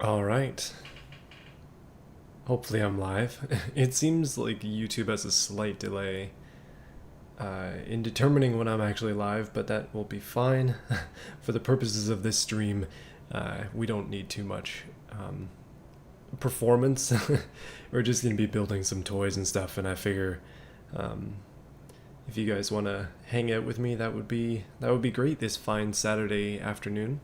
All right. Hopefully I'm live. It seems like YouTube has a slight delay in determining when I'm actually live, but that will be fine. For the purposes of this stream, we don't need too much performance. We're just going to be building some toys and stuff, and I figure um, if you guys want to hang out with me, that would be great this fine Saturday afternoon.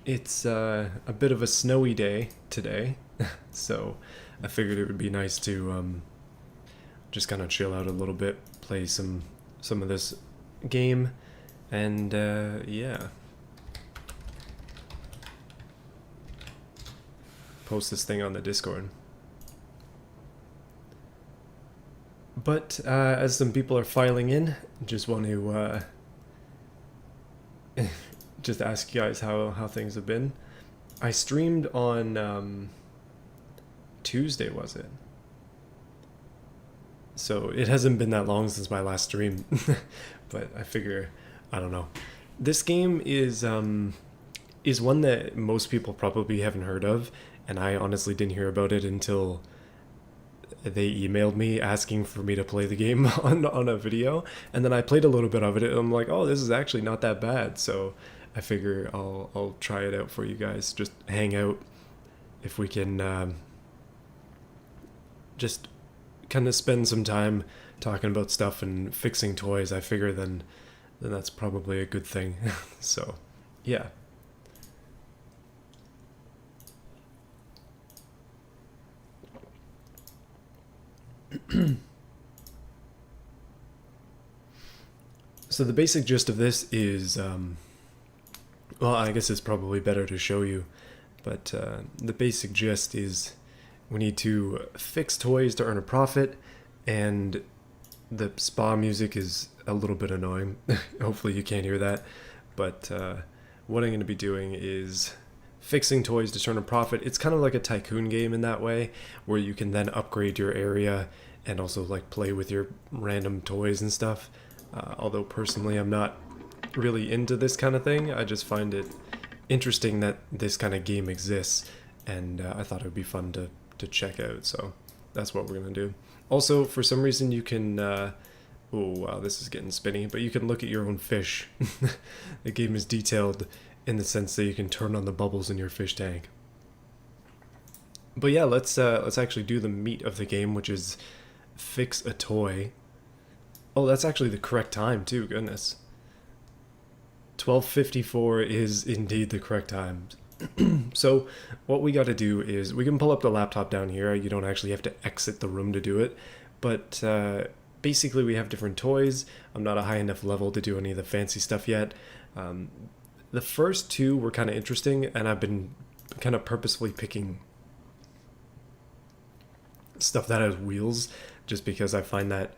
It's a bit of a snowy day today, so I figured it would be nice to just kind of chill out a little bit, play some of this game, and yeah, post this thing on the Discord. But as some people are filing in, just want to just ask you guys how things have been. I streamed on Tuesday, was it? So it hasn't been that long since my last stream, but I figure, I don't know. This game is one that most people probably haven't heard of, and I honestly didn't hear about it until they emailed me asking for me to play the game on a video, and then I played a little bit of it, and I'm like, oh, this is actually not that bad. So I figure I'll try it out for you guys. Just hang out if we can. Just kind of spend some time talking about stuff and fixing toys. I figure then that's probably a good thing. So, yeah. So the basic gist of this is, well, I guess it's probably better to show you, but the basic gist is we need to fix toys to earn a profit, and the spa music is a little bit annoying. Hopefully you can't hear that, but what I'm going to be doing is fixing toys to turn a profit. It's kind of like a tycoon game in that way, where you can then upgrade your area and also like play with your random toys and stuff. Although personally I'm not really into this kind of thing, I just find it interesting that this kind of game exists, and I thought it would be fun to check out. So that's what we're gonna do. Also, for some reason you can oh wow, this is getting spinny, but you can look at your own fish. The game is detailed in the sense that you can turn on the bubbles in your fish tank. But yeah, let's actually do the meat of the game, which is fix a toy. Oh, that's actually the correct time too, goodness. 12:54 is indeed the correct time. So what we got to do is we can pull up the laptop down here. You don't actually have to exit the room to do it, but basically we have different toys. I'm not a high enough level to do any of the fancy stuff yet. The first two were kind of interesting, and I've been kind of purposefully picking stuff that has wheels just because I find that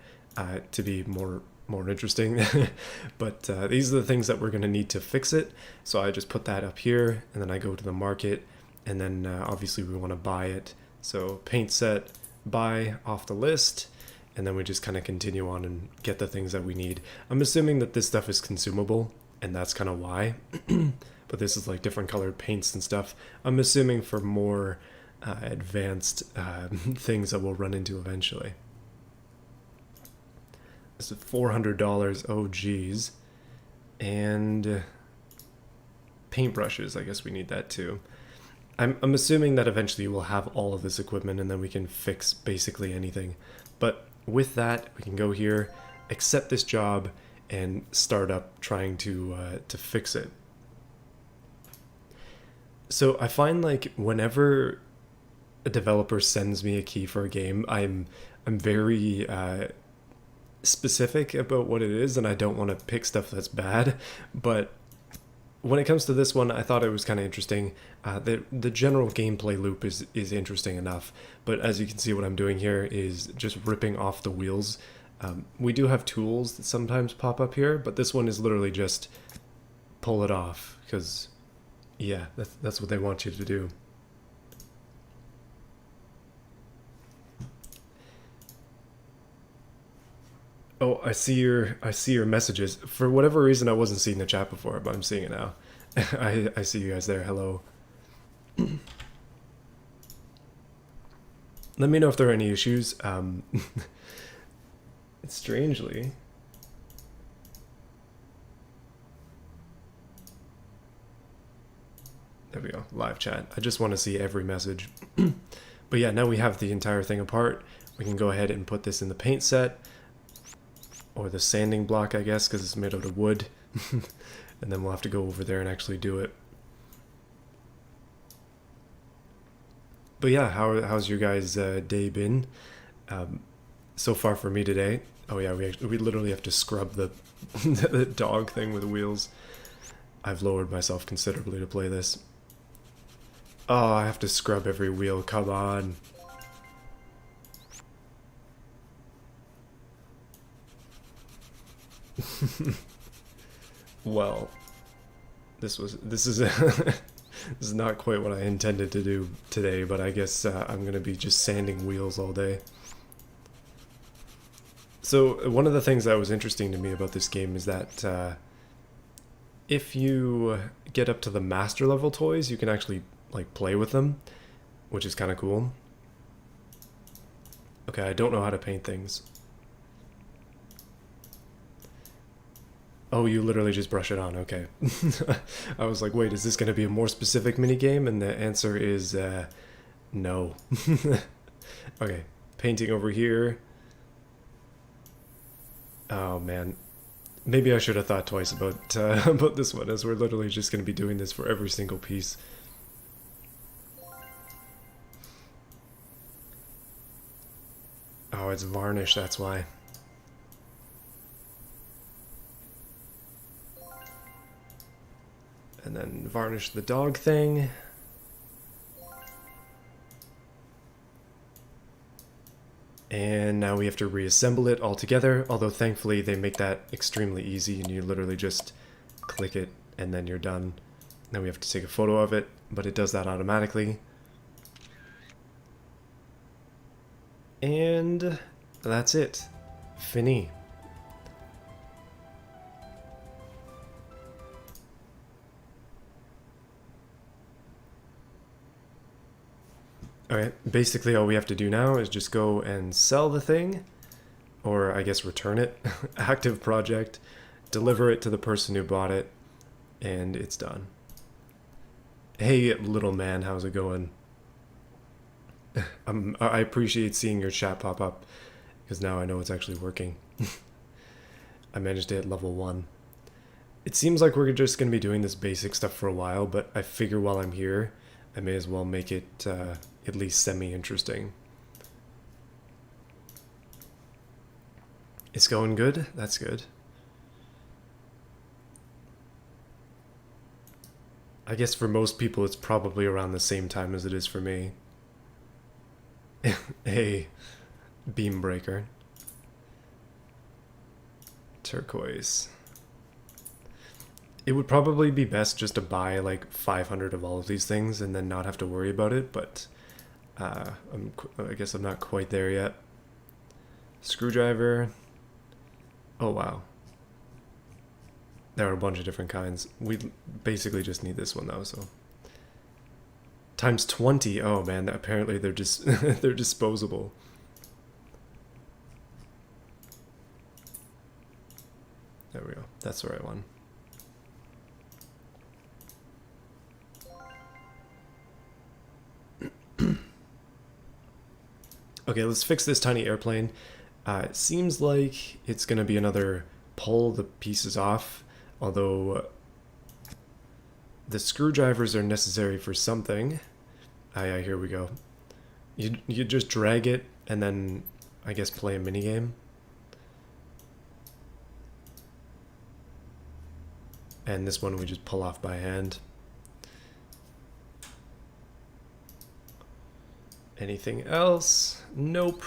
to be more interesting. But these are the things that we're going to need to fix it. So I just put that up here, and then I go to the market, and then obviously we want to buy it. So paint set, buy off the list, and then we just kind of continue on and get the things that we need. I'm assuming that this stuff is consumable, and that's kind of why. But this is like different colored paints and stuff. I'm assuming for more advanced things that we'll run into eventually. This is $400. Oh geez. And paintbrushes, I guess we need that too. I'm assuming that eventually we'll have all of this equipment, and then we can fix basically anything. But with that, we can go here, accept this job, and start up trying to fix it. So I find like whenever a developer sends me a key for a game, I'm very specific about what it is, and I don't want to pick stuff that's bad. But when it comes to this one, I thought it was kind of interesting. The general gameplay loop is interesting enough, but as you can see, what I'm doing here is just ripping off the wheels. We do have tools that sometimes pop up here, but this one is literally just pull it off, because yeah, that's what they want you to do. Oh, I see your messages. For whatever reason, I wasn't seeing the chat before, but I'm seeing it now. I see you guys there. Hello. Let me know if there are any issues. Strangely, there we go, live chat. I just want to see every message. But yeah, now we have the entire thing apart. We can go ahead and put this in the paint set, or the sanding block, I guess, because it's made out of wood. And then we'll have to go over there and actually do it. But yeah, how's your guys' day been? So far for me today. Oh yeah, we literally have to scrub the the dog thing with wheels. I've lowered myself considerably to play this. Oh, I have to scrub every wheel. Come on. Well, this is this is not quite what I intended to do today, but I guess I'm gonna be just sanding wheels all day. So one of the things that was interesting to me about this game is that if you get up to the master level toys, you can actually like play with them, which is kind of cool. Okay, I don't know how to paint things. Oh, you literally just brush it on, okay. I was like, wait, is this going to be a more specific minigame? And the answer is no. Okay, painting over here. Oh man, maybe I should have thought twice about about this one, as we're literally just going to be doing this for every single piece. Oh, it's varnish, that's why. And then varnish the dog thing. And now we have to reassemble it all together, although thankfully they make that extremely easy and you literally just click it and then you're done. Now we have to take a photo of it, but it does that automatically. And that's it. Fini. Alright, basically all we have to do now is just go and sell the thing, or I guess return it, active project, deliver it to the person who bought it, and it's done. Hey little man, how's it going? I appreciate seeing your chat pop up, because now I know it's actually working. I managed to hit level 1. It seems like we're just going to be doing this basic stuff for a while, but I figure while I'm here, I may as well make it at least semi-interesting. It's going good? That's good. I guess for most people it's probably around the same time as it is for me. Hey, beam breaker. Turquoise. It would probably be best just to buy like 500 of all of these things and then not have to worry about it, but I guess I'm not quite there yet. Screwdriver. Oh wow. There are a bunch of different kinds. We basically just need this one though, so. Times 20. Oh man, apparently they're just they're disposable. There we go. That's the right one. Okay, let's fix this tiny airplane. It seems like it's going to be another pull the pieces off, although the screwdrivers are necessary for something. Yeah, here we go. You just drag it and then, I guess, play a minigame. And this one we just pull off by hand. Anything else? Nope.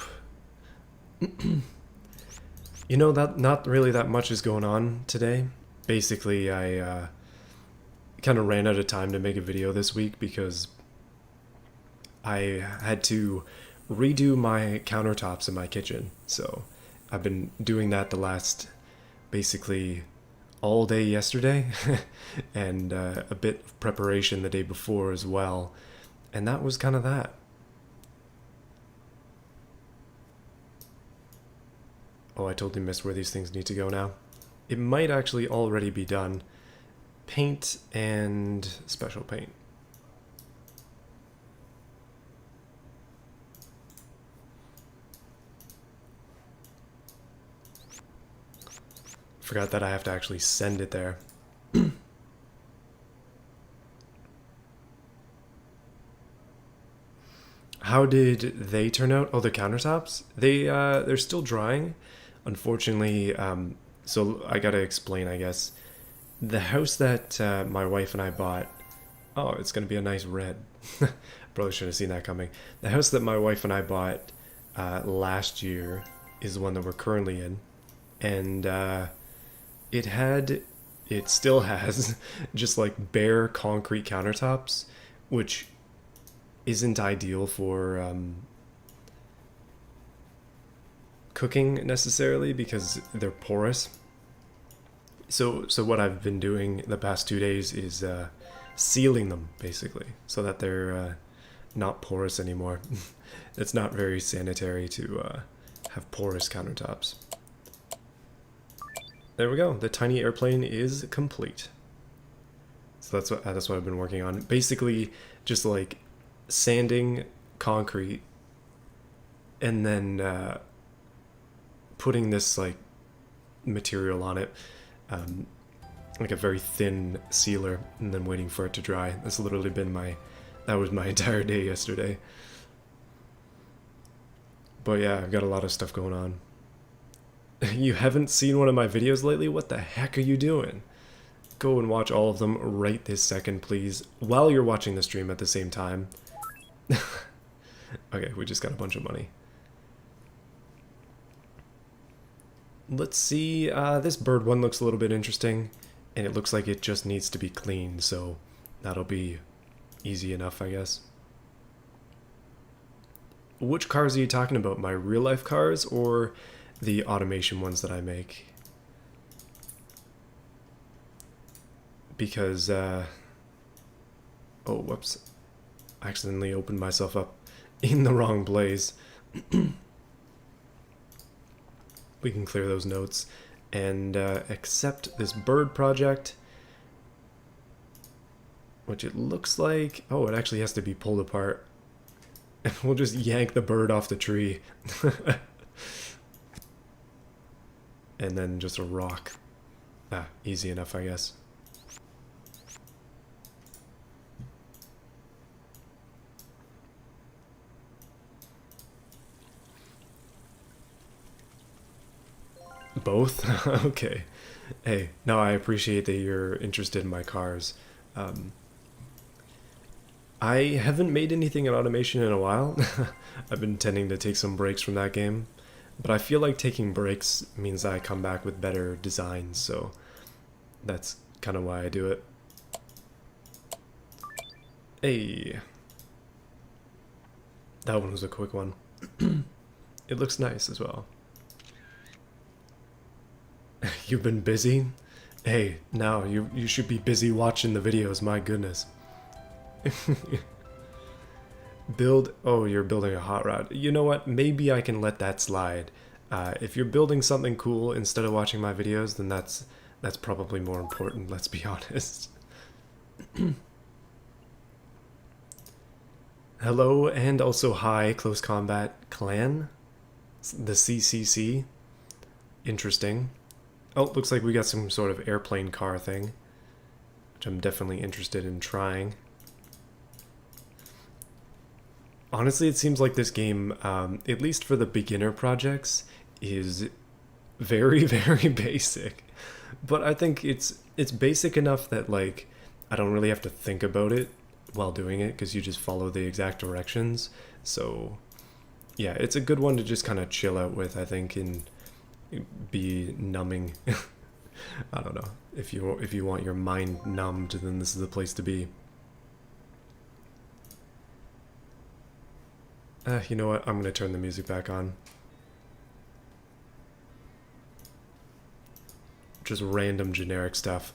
You know, that not really that much is going on today. Basically, I kind of ran out of time to make a video this week because I had to redo my countertops in my kitchen. So I've been doing that the last basically all day yesterday and a bit of preparation the day before as well. And that was kind of that. Oh, I totally missed where these things need to go now. It might actually already be done. Paint and special paint. Forgot that I have to actually send it there. How did they turn out? Oh, the countertops? They're still drying. Unfortunately, so I gotta explain, I guess. The house that my wife and I bought. Oh, it's gonna be a nice red. Probably should have seen that coming. The house that my wife and I bought last year is the one that we're currently in, and it still has just like bare concrete countertops, which isn't ideal for cooking necessarily because they're porous. So what I've been doing the past 2 days is sealing them basically, so that they're not porous anymore. It's not very sanitary to have porous countertops. There we go. The tiny airplane is complete. So that's what I've been working on. Basically, just like sanding concrete and then putting this like material on it, like a very thin sealer, and then waiting for it to dry. That's literally been that was my entire day yesterday. But yeah, I've got a lot of stuff going on. You haven't seen one of my videos lately? What the heck are you doing? Go and watch all of them right this second, please, while you're watching the stream at the same time. Okay, we just got a bunch of money. Let's see, this bird one looks a little bit interesting, and it looks like it just needs to be cleaned, so that'll be easy enough, I guess. Which cars are you talking about? My real-life cars or the automation ones that I make? Because, oh, whoops. I accidentally opened myself up in the wrong place. We can clear those notes and accept this bird project, which it looks like, oh, it actually has to be pulled apart. We'll just yank the bird off the tree. And then just a rock. Ah, easy enough, I guess. Both? Okay. Hey, no, I appreciate that you're interested in my cars. I haven't made anything in automation in a while. I've been tending to take some breaks from that game. But I feel like taking breaks means I come back with better designs, so that's kind of why I do it. Hey. That one was a quick one. It looks nice as well. You've been busy? Hey, now you should be busy watching the videos, my goodness. Oh, you're building a hot rod. You know what? Maybe I can let that slide. If you're building something cool instead of watching my videos, then that's probably more important, let's be honest. Hello, and also hi, Close Combat Clan. The CCC. Interesting. Oh, looks like we got some sort of airplane car thing, which I'm definitely interested in trying. Honestly, it seems like this game, at least for the beginner projects, is very, very basic. But I think it's basic enough that, like, I don't really have to think about it while doing it, because you just follow the exact directions. So, yeah, it's a good one to just kind of chill out with, I think, and be numbing. I don't know. If you want your mind numbed, then this is the place to be. You know what? I'm gonna turn the music back on. Just random generic stuff.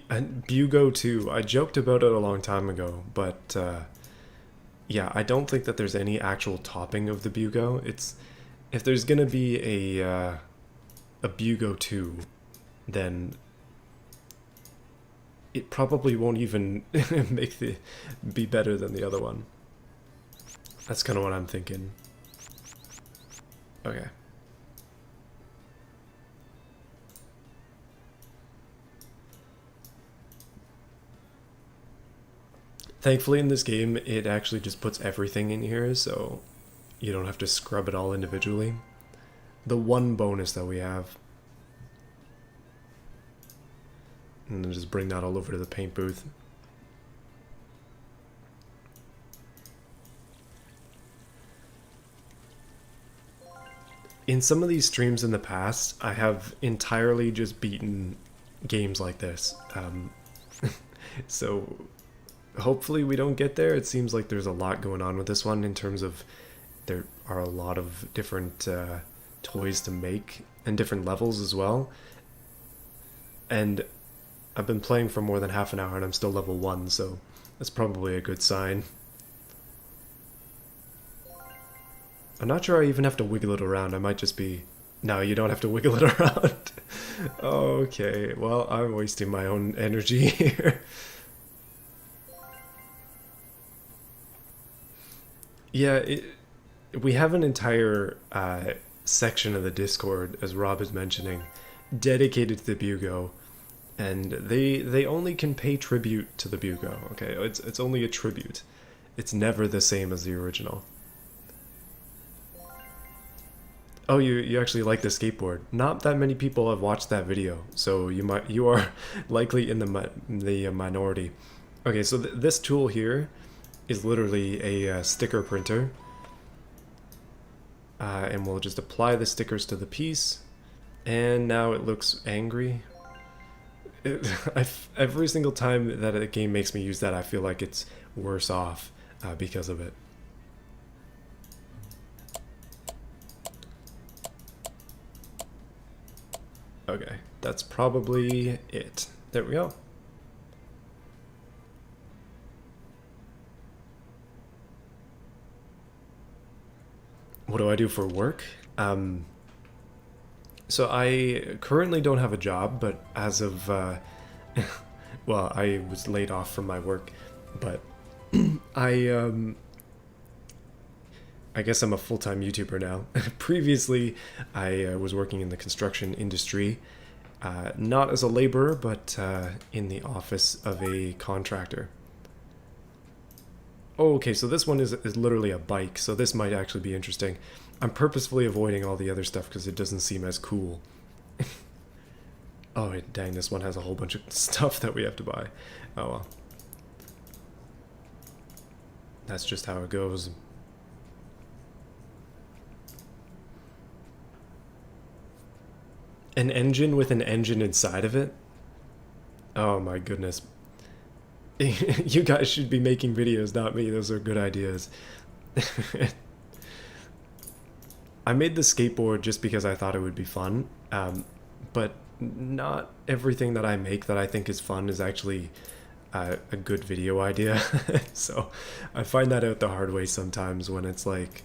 And Bugo too. I joked about it a long time ago, but yeah, I don't think that there's any actual topping of the Bugo. It's if there's gonna be a Bugo 2, then it probably won't even be better than the other one. That's kind of what I'm thinking. Okay. Thankfully in this game, it actually just puts everything in here, so you don't have to scrub it all individually. The one bonus that we have. And then just bring that all over to the paint booth. In some of these streams in the past, I have entirely just beaten games like this. So hopefully we don't get there. It seems like there's a lot going on with this one in terms of there are a lot of different toys to make and different levels as well. And I've been playing for more than half an hour and I'm still level 1, so that's probably a good sign. I'm not sure I even have to wiggle it around. I might just be... No, you don't have to wiggle it around. Okay, well, I'm wasting my own energy here. Yeah, we have an entire section of the Discord, as Rob is mentioning, dedicated to the Bugo, and they only can pay tribute to the Bugo. Okay, it's only a tribute. It's never the same as the original. Oh, you actually like the skateboard. Not that many people have watched that video, so you are likely in the minority. Okay, so this tool here is literally a sticker printer, and we'll just apply the stickers to the piece, and now it looks angry. Every single time that a game makes me use that, I feel like it's worse off because of it. Okay, that's probably it. There we go. What do I do for work? So I currently don't have a job, but as of, well, I was laid off from my work, but I guess I'm a full-time YouTuber now. Previously, I was working in the construction industry, not as a laborer, but in the office of a contractor. Oh, okay, so this one is literally a bike, so this might actually be interesting. I'm purposefully avoiding all the other stuff because it doesn't seem as cool. Oh, dang, this one has a whole bunch of stuff that we have to buy. Oh well. That's just how it goes. An engine with an engine inside of it? Oh my goodness. You guys should be making videos, not me. Those are good ideas. I made the skateboard just because I thought it would be fun, but not everything that I make that I think is fun is actually a good video idea. So I find that out the hard way sometimes when it's like,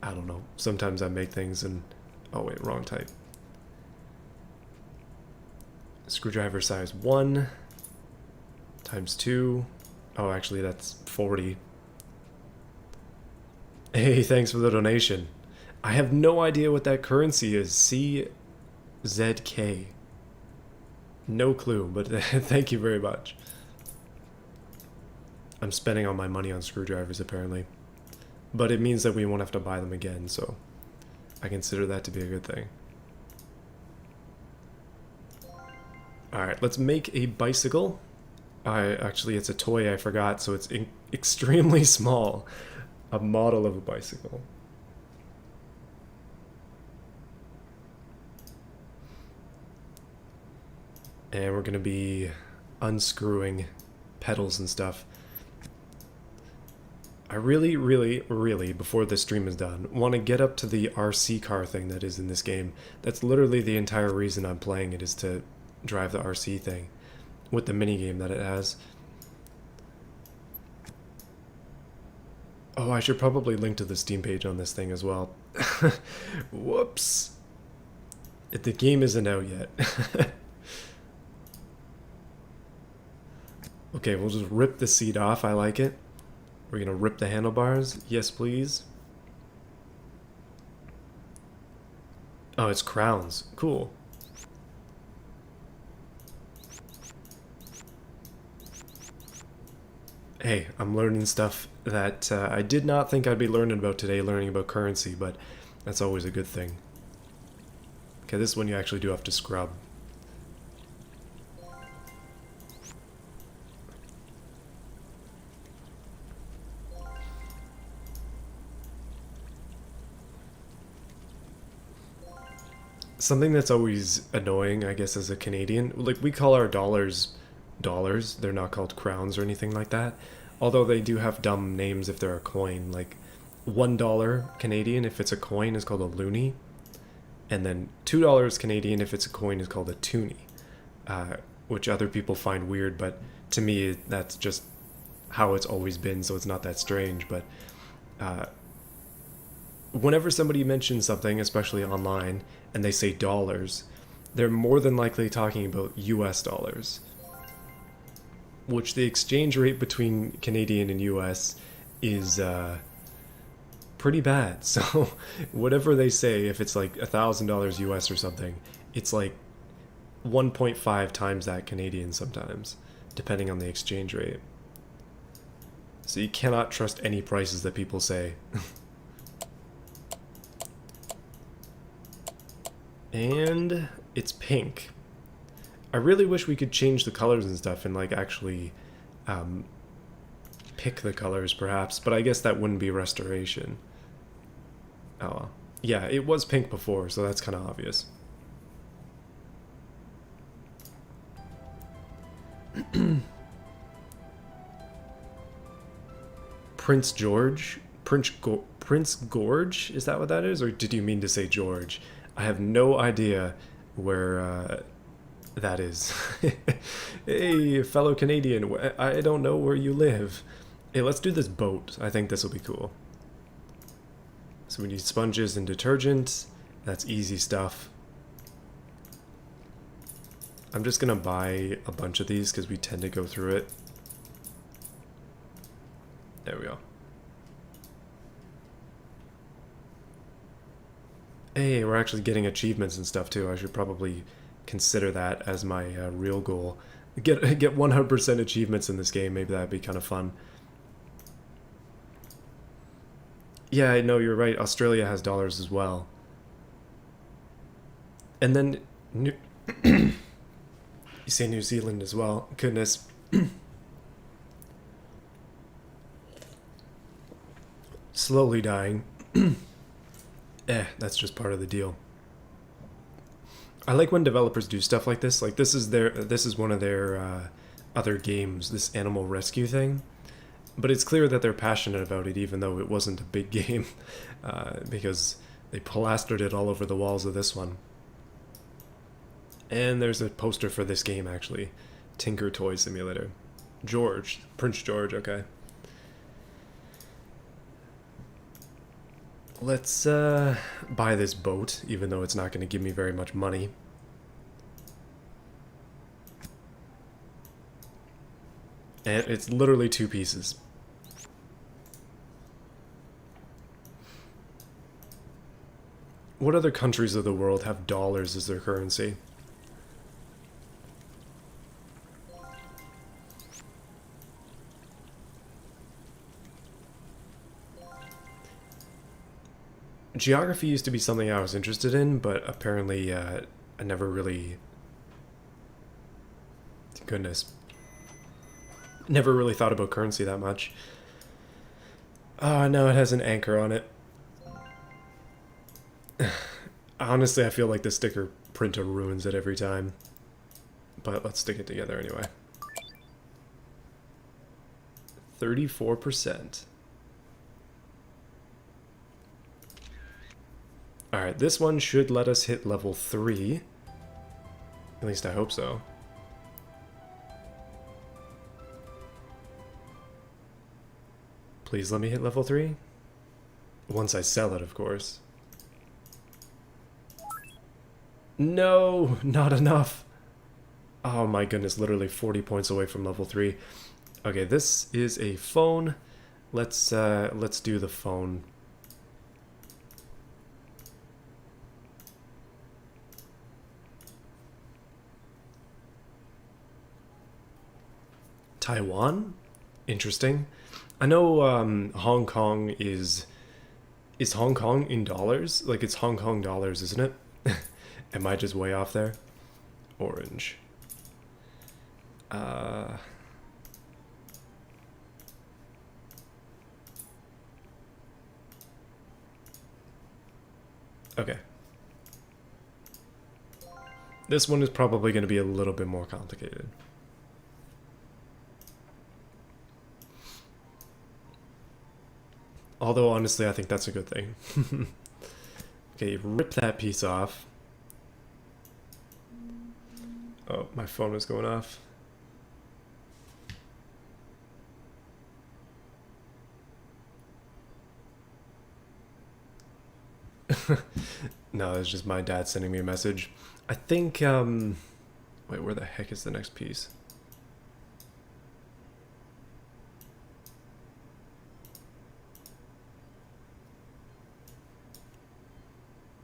I don't know, sometimes I make things and... Oh wait, wrong type. Screwdriver size 1 times 2. Oh, actually that's 40. Hey, thanks for the donation. I have no idea what that currency is. CZK. No clue, but thank you very much. I'm spending all my money on screwdrivers apparently. But it means that we won't have to buy them again, so I consider that to be a good thing. Alright, let's make a bicycle. Actually, it's a toy, I forgot, so it's extremely small. A model of a bicycle. And we're going to be unscrewing pedals and stuff. I really, before this stream is done, want to get up to the RC car thing that is in this game. That's literally the entire reason I'm playing it, is to drive the RC thing. with the minigame that it has. Oh, I should probably link to the Steam page on this thing as well. Whoops. The game isn't out yet. Okay, we'll just rip the seat off. I like it. We're gonna rip the handlebars. Yes, please. Oh, it's crowns. Cool. Hey, I'm learning stuff that I did not think I'd be learning about today, learning about currency, but that's always a good thing. Okay, this one you actually do have to scrub. Something that's always annoying, I guess, as a Canadian, like we call our dollars dollars, they're not called crowns or anything like that. Although they do have dumb names if they're a coin, like $1 Canadian if it's a coin is called a loonie, and then $2 Canadian if it's a coin is called a toonie, which other people find weird, but to me that's just how it's always been, so it's not that strange. But whenever somebody mentions something, especially online, and they say dollars, they're more than likely talking about US dollars, which the exchange rate between Canadian and US is pretty bad. So whatever they say, if it's like $1,000 US or something, it's like 1.5 times that Canadian sometimes, depending on the exchange rate. So you cannot trust any prices that people say. And it's pink. I really wish we could change the colors and stuff and like actually pick the colors perhaps, but I guess that wouldn't be restoration. Oh, yeah, it was pink before, so that's kind of obvious. Prince George? Prince Gorge? Is that what that is? Or did you mean to say George? I have no idea where that is. Hey, fellow Canadian, I don't know where you live. Hey, let's do this boat. I think this will be cool. So we need sponges and detergent. That's easy stuff. I'm just gonna buy a bunch of these because we tend to go through it. There we go. Hey, we're actually getting achievements and stuff too. I should probably consider that as my real goal. Get 100% achievements in this game. Maybe that'd be kind of fun. Yeah, I know, you're right. Australia has dollars as well. And then you say New Zealand as well. Goodness. Slowly dying. That's just part of the deal. I like when developers do stuff like this. Like this is one of their other games, this animal rescue thing. But it's clear that they're passionate about it, even though it wasn't a big game, because they plastered it all over the walls of this one. And there's a poster for this game, actually. Tinker Toy Simulator. George. Prince George, okay. Let's buy this boat, even though it's not going to give me very much money. And it's literally 2 pieces. What other countries of the world have dollars as their currency? Geography used to be something I was interested in, but apparently I never really... Goodness. Never really thought about currency that much. Oh, no, it has an anchor on it. Honestly, I feel like the sticker printer ruins it every time. But let's stick it together anyway. 34%. Alright, this one should let us hit level 3. At least I hope so. Please let me hit level 3. Once I sell it, of course. No, not enough. Oh my goodness, literally 40 points away from level 3. Okay, this is a phone. Let's do the phone. Taiwan? Interesting. I know Hong Kong is Hong Kong in dollars? Like it's Hong Kong dollars, isn't it? Am I just way off there? Orange. Okay. This one is probably going to be a little bit more complicated. Although, honestly, I think that's a good thing. Okay, rip that piece off. Oh, my phone is going off. No, it's just my dad sending me a message. I think, wait, where the heck is the next piece?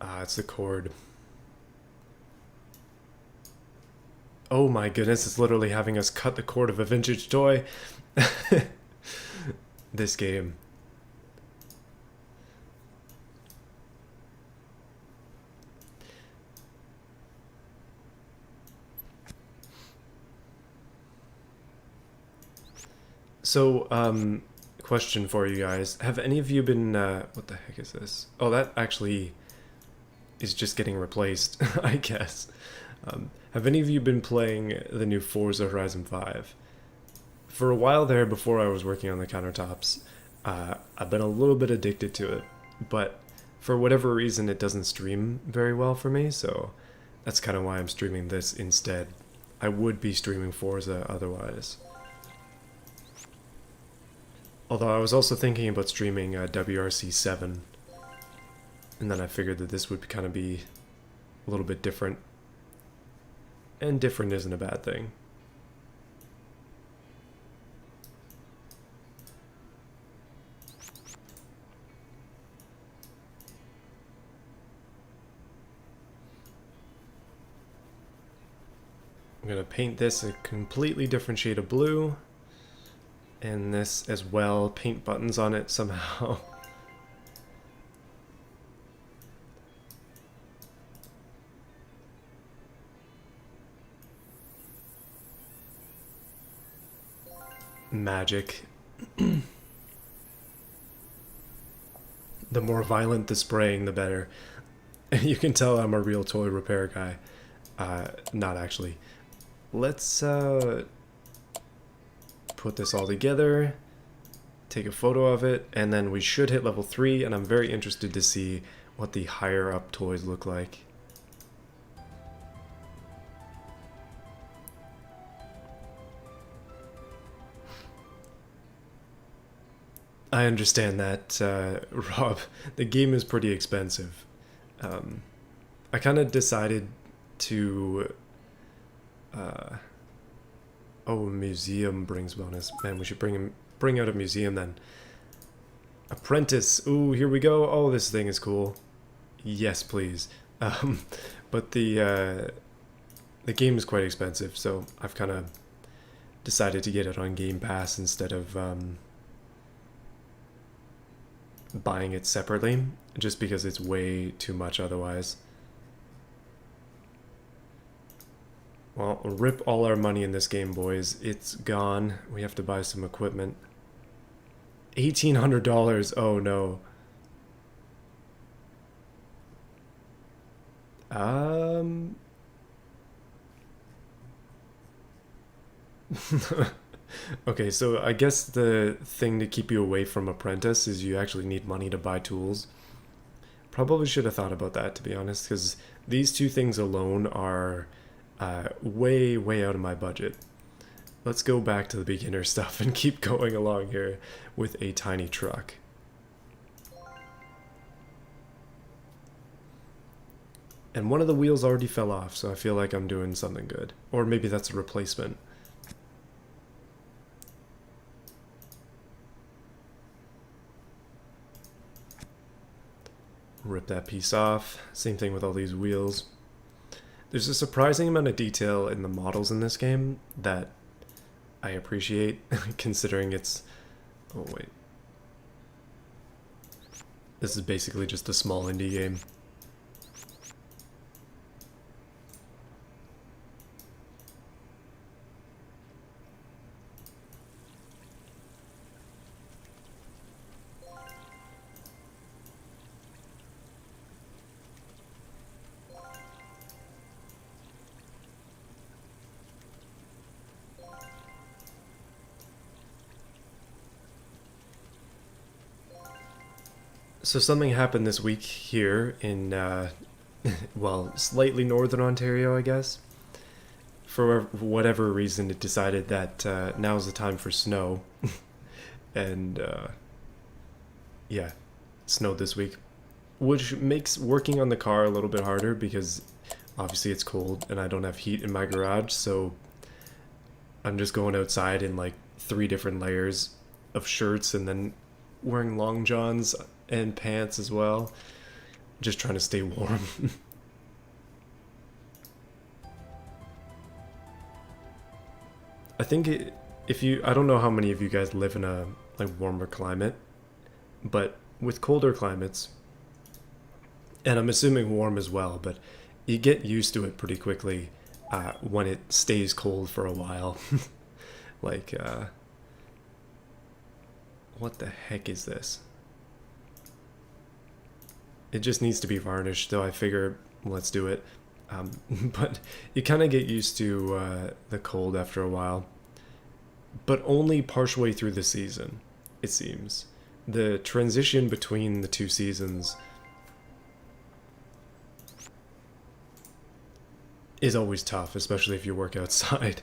Ah, it's the cord. Oh my goodness, it's literally having us cut the cord of a vintage toy. This game. So, question for you guys. Have any of you been, what the heck is this? Oh, that actually is just getting replaced, I guess. Have any of you been playing the new Forza Horizon 5? For a while there, before I was working on the countertops, I've been a little bit addicted to it, but for whatever reason it doesn't stream very well for me, so that's kind of why I'm streaming this instead. I would be streaming Forza otherwise. Although I was also thinking about streaming WRC 7, and then I figured that this would kind of be a little bit different. And different isn't a bad thing. I'm going to paint this a completely different shade of blue. And this as well, paint buttons on it somehow. Magic. The more violent the spraying, the better. You can tell I'm a real toy repair guy. Not actually. Let's put this all together, take a photo of it, and then we should hit level 3, and I'm very interested to see what the higher up toys look like. I understand that, Rob. The game is pretty expensive. I kind of decided to... oh, museum brings bonus. Man, we should bring out a museum then. Apprentice. Ooh, here we go. Oh, this thing is cool. Yes, please. But the game is quite expensive, so I've kind of decided to get it on Game Pass instead of buying it separately, just because it's way too much otherwise. Well, rip all our money in this game, boys. It's gone. We have to buy some equipment. $1,800. Oh, no. Okay, so I guess the thing to keep you away from Apprentice is you actually need money to buy tools. Probably should have thought about that, to be honest, because these two things alone are way out of my budget. let's go back to the beginner stuff and keep going along here with a tiny truck. And one of the wheels already fell off, so I feel like I'm doing something good. Or maybe that's a replacement. Rip that piece off. Same thing with all these wheels. There's a surprising amount of detail in the models in this game that I appreciate, considering it's... Oh, wait. This is basically just a small indie game. So something happened this week here in, well, slightly northern Ontario, I guess. For whatever reason, it decided that now's the time for snow. And, yeah, snowed this week. Which makes working on the car a little bit harder because obviously it's cold and I don't have heat in my garage, so I'm just going outside in like 3 different layers of shirts and then wearing long johns and pants as well, just trying to stay warm. I think I don't know how many of you guys live in a like warmer climate, but with colder climates, and I'm assuming warm as well, but you get used to it pretty quickly when it stays cold for a while. Like, what the heck is this? It just needs to be varnished, so I figure let's do it. But you kind of get used to the cold after a while. But only partially through the season, it seems. The transition between the 2 seasons is always tough, especially if you work outside.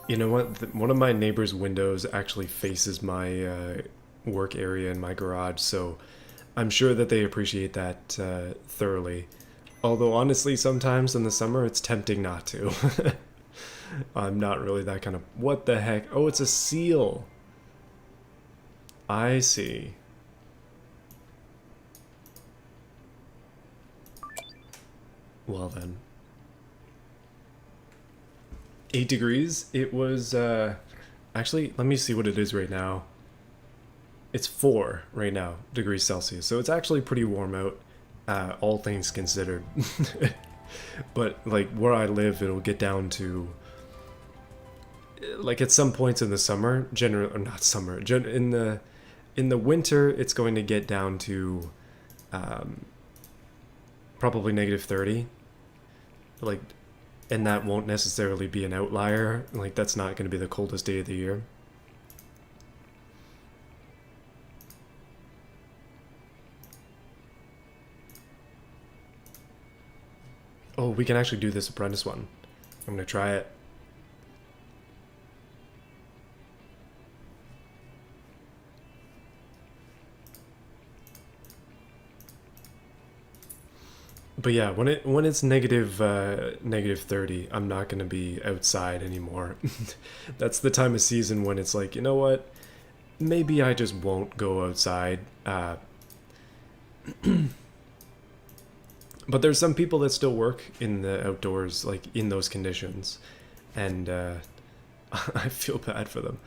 You know what? One of my neighbor's windows actually faces my work area in my garage, so I'm sure that they appreciate that thoroughly. Although honestly, sometimes in the summer, it's tempting not to. I'm not really that kind of... What the heck? Oh, it's a seal. I see. Well then. 8 degrees? It was, actually, let me see what it is right now. It's 4 right now, degrees Celsius, so it's actually pretty warm out, all things considered. But, like, where I live, it'll get down to, like, at some points in the summer, or not summer, in the winter, it's going to get down to, probably -30. Like, and that won't necessarily be an outlier. Like, that's not going to be the coldest day of the year. Oh, we can actually do this apprentice one. I'm going to try it. But yeah, when it's -30, I'm not gonna be outside anymore. That's the time of season when it's like, you know what? Maybe I just won't go outside. But there's some people that still work in the outdoors, like in those conditions, and I feel bad for them.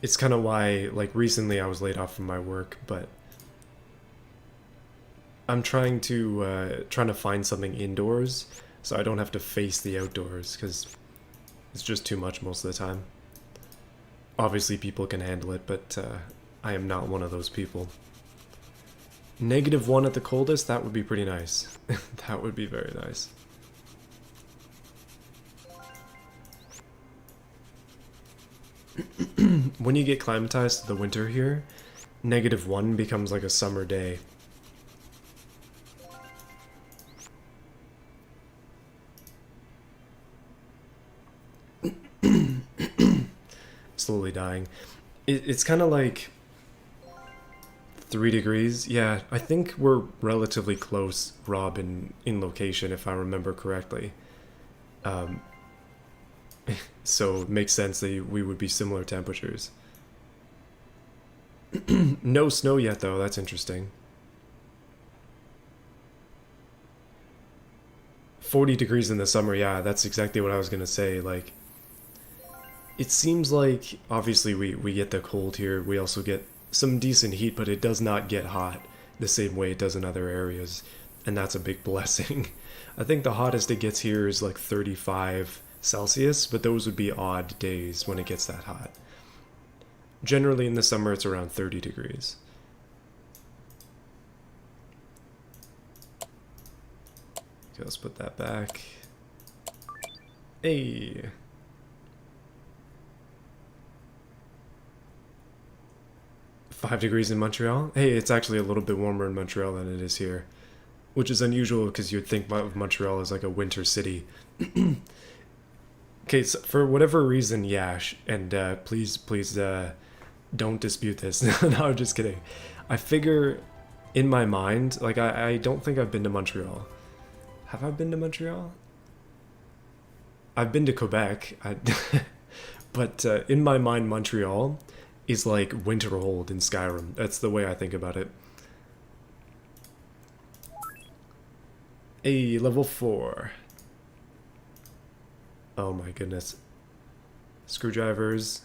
It's kind of why, like, recently I was laid off from my work, but I'm trying to find something indoors so I don't have to face the outdoors, because it's just too much most of the time. Obviously people can handle it, but I am not one of those people. -1 at the coldest, that would be pretty nice. That would be very nice. When you get climatized to the winter here, -1 becomes like a summer day. Slowly dying. It's kind of like 3 degrees. Yeah, I think we're relatively close, Rob, in location, if I remember correctly. So it makes sense that we would be similar temperatures. No snow yet, though. That's interesting. 40 degrees in the summer, yeah, that's exactly what I was going to say. Like, it seems like, obviously, we get the cold here. We also get some decent heat, but it does not get hot the same way it does in other areas. And that's a big blessing. I think the hottest it gets here is like 35 Celsius, but those would be odd days when it gets that hot. Generally in the summer, it's around 30 degrees. Okay, let's put that back. Hey. Five degrees in Montreal? Hey, it's actually a little bit warmer in Montreal than it is here. Which is unusual because you'd think of Montreal as like a winter city. Okay, so for whatever reason, Yash, and please don't dispute this. No, I'm just kidding. I figure in my mind, like I don't think I've been to Montreal. Have I been to Montreal? I've been to Quebec, but in my mind, Montreal is like Winterhold in Skyrim. That's the way I think about it. Hey, level 4. Oh my goodness. Screwdrivers.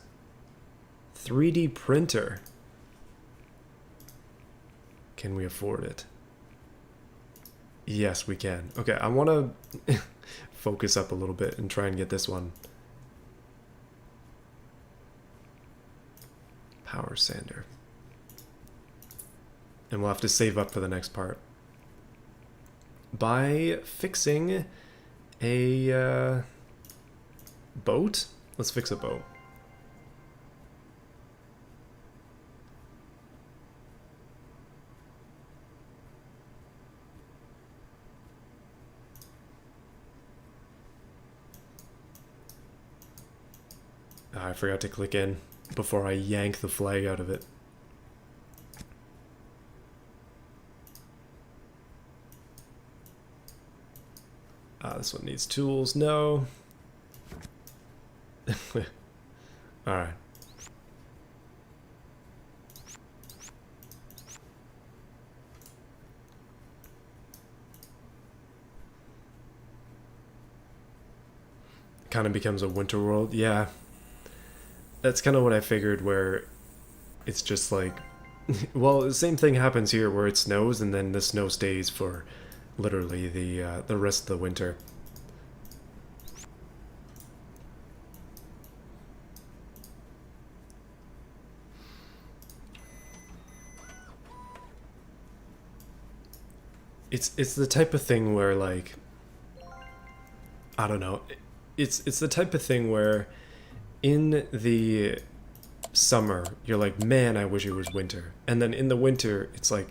3D printer. Can we afford it? Yes, we can. Okay, I want to focus up a little bit and try and get this one. Power sander. And we'll have to save up for the next part. By fixing a boat? Let's fix a boat. I forgot to click in before I yank the flag out of it. This one needs tools. No. Alright. Kind of becomes a winter world. Yeah. That's kind of what I figured, where it's just like, well, the same thing happens here where it snows and then the snow stays for literally the rest of the winter. It's the type of thing where, like, I don't know. It's the type of thing where in the summer you're like, man, I wish it was winter. And then in the winter it's like,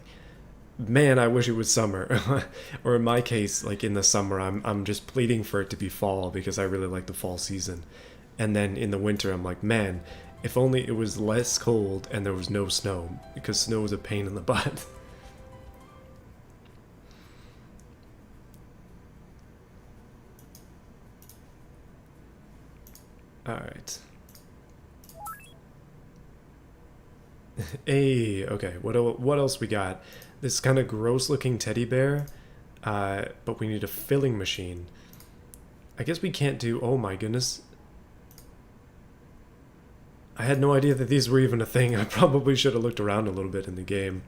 man, I wish it was summer. Or in my case, like in the summer, I'm just pleading for it to be fall because I really like the fall season. And then in the winter, I'm like, man, if only it was less cold and there was no snow, because snow is a pain in the butt. All right. Hey, okay. What else we got? This kind of gross-looking teddy bear, but we need a filling machine. I guess we can't do. Oh my goodness! I had no idea that these were even a thing. I probably should have looked around a little bit in the game.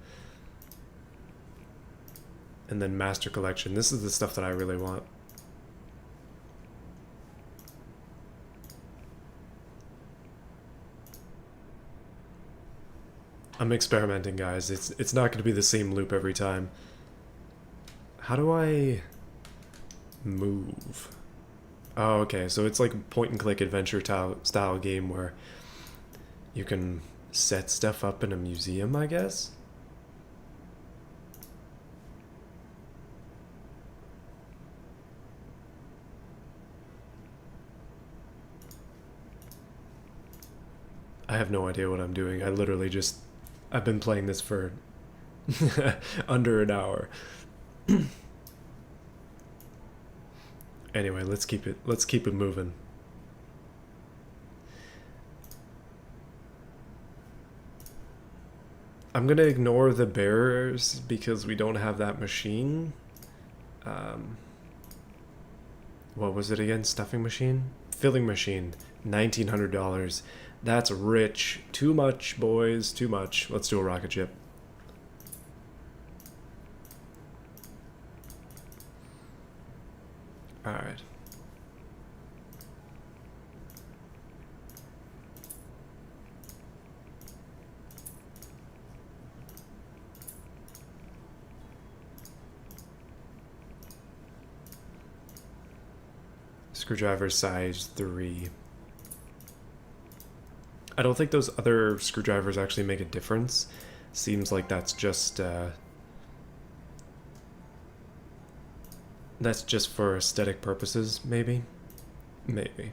And then Master Collection. This is the stuff that I really want. I'm experimenting, guys. It's not going to be the same loop every time. How do I move? Oh, okay. So it's like a point and click adventure style game where you can set stuff up in a museum, I guess. I have no idea what I'm doing. I literally just I've been playing this for under an hour. Anyway, let's keep it moving. I'm gonna ignore the bearers because we don't have that machine. Um, what was it again? Stuffing machine? Filling machine. $1,900. That's rich. Too much, boys. Too much. Let's do a rocket ship. Alright. Screwdriver size 3. I don't think those other screwdrivers actually make a difference. Seems like that's just for aesthetic purposes, maybe? Maybe.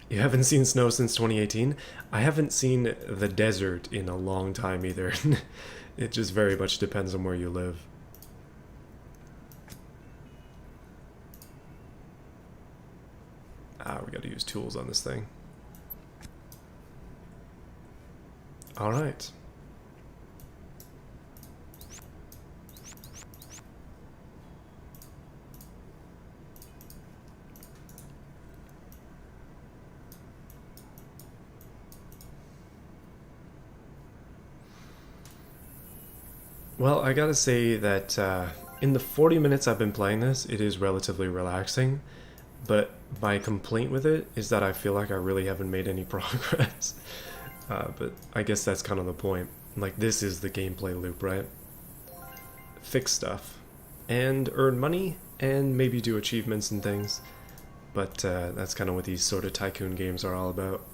You haven't seen snow since 2018? I haven't seen the desert in a long time either. It just very much depends on where you live. Ah, we gotta use tools on this thing. Alright. Well, I gotta say that in the 40 minutes I've been playing this, it is relatively relaxing, but my complaint with it is that I feel like I really haven't made any progress. But I guess that's kind of the point. Like, this is the gameplay loop, right? Fix stuff, and earn money, and maybe do achievements and things. But that's kind of what these sort of tycoon games are all about.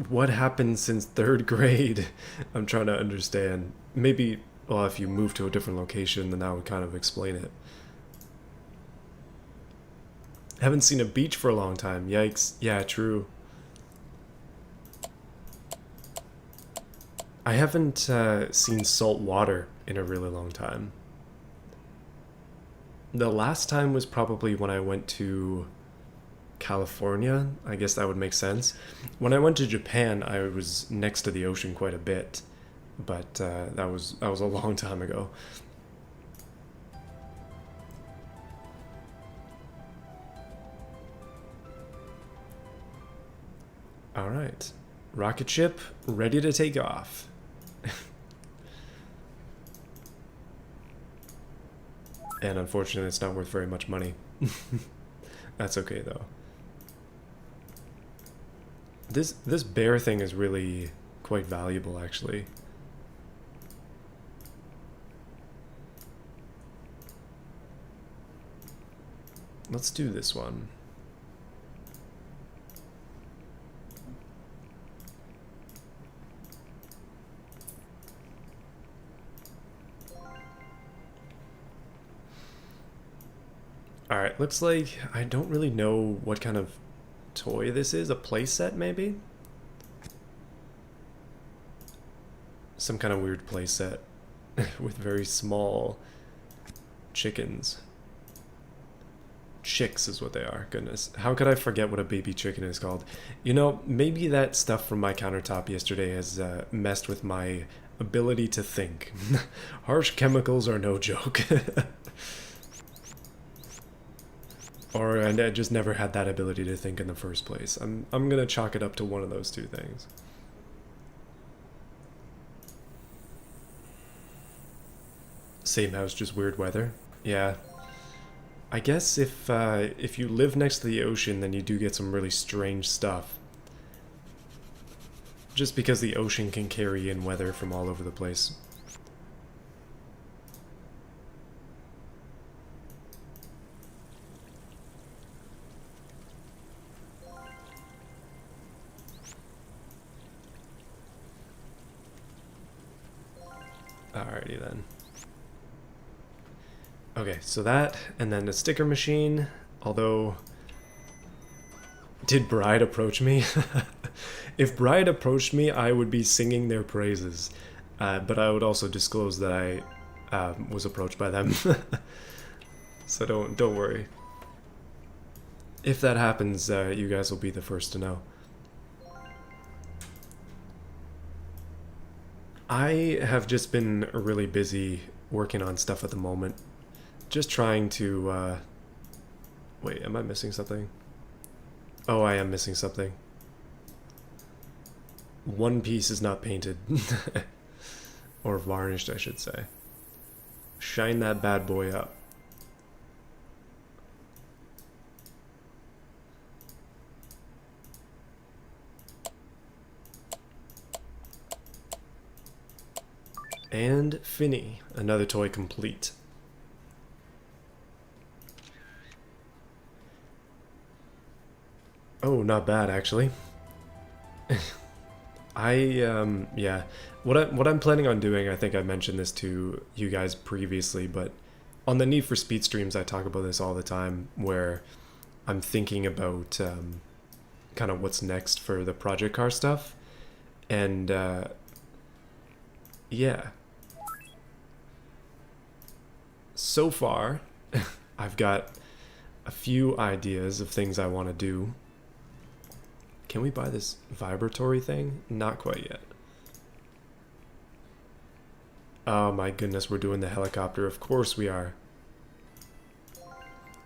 What happened since third grade? I'm trying to understand. Maybe, well, if you move to a different location, then that would kind of explain it. Haven't seen a beach for a long time. Yikes. Yeah, true. I haven't seen salt water in a really long time. The last time was probably when I went to California. I guess that would make sense. When I went to Japan, I was next to the ocean quite a bit, but that was a long time ago. All right, rocket ship ready to take off. And unfortunately, it's not worth very much money. That's okay though. This bear thing is really quite valuable, actually. Let's do this one. Alright, looks like I don't really know what kind of toy this is. A playset, maybe? Some kind of weird playset with very small chickens. Chicks is what they are. Goodness. How could I forget what a baby chicken is called? You know, maybe that stuff from my countertop yesterday has messed with my ability to think. Harsh chemicals are no joke. Or I just never had that ability to think in the first place. I'm gonna chalk it up to one of those two things. Same house, just weird weather. Yeah. I guess if you live next to the ocean, then you do get some really strange stuff. Just because the ocean can carry in weather from all over the place. Alrighty then. Okay, so that, and then the sticker machine, although... Did Bride approach me? If Bride approached me, I would be singing their praises. But I would also disclose that I was approached by them. So don't worry. If that happens, you guys will be the first to know. I have just been really busy working on stuff at the moment. Just trying to, wait, am I missing something? Oh, I am missing something. One piece is not painted. Or varnished, I should say. Shine that bad boy up. And Finny, another toy complete. Oh, not bad actually. Yeah. What I'm planning on doing, I think I mentioned this to you guys previously, but on the Need for Speed streams, I talk about this all the time, where I'm thinking about kind of what's next for the project car stuff, and yeah. So far, I've got a few ideas of things I want to do. Can we buy this vibratory thing? Not quite yet. Oh my goodness, we're doing the helicopter. Of course we are.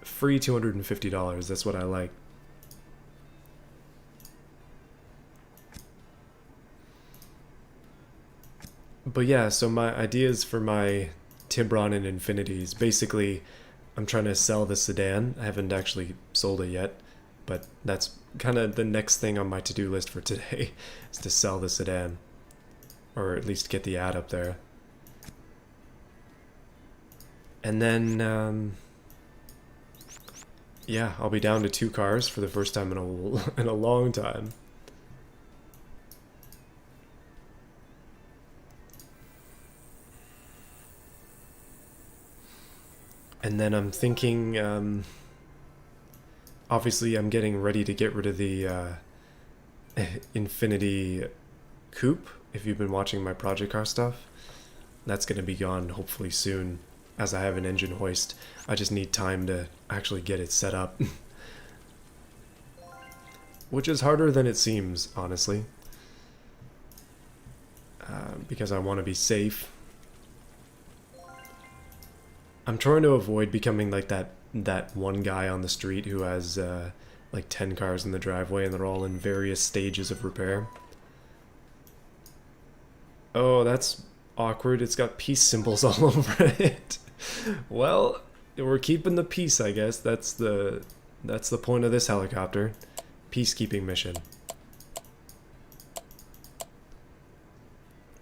Free $250, that's what I like. But yeah, so my ideas for my Tiburon and Infinities, basically I'm trying to sell the sedan. I haven't actually sold it yet, but that's kind of the next thing on my to-do list for today, is to sell the sedan. Or at least get the ad up there. And then, yeah, I'll be down to 2 cars for the first time in a long time. And then I'm thinking, obviously I'm getting ready to get rid of the Infinity Coupe, if you've been watching my project car stuff. That's going to be gone hopefully soon, as I have an engine hoist. I just need time to actually get it set up. Which is harder than it seems, honestly. Because I want to be safe. I'm trying to avoid becoming like that one guy on the street who has like 10 cars in the driveway and they're all in various stages of repair. Oh, that's awkward. It's got peace symbols all over it. Well, we're keeping the peace, I guess. That's the point of this helicopter. Peacekeeping mission.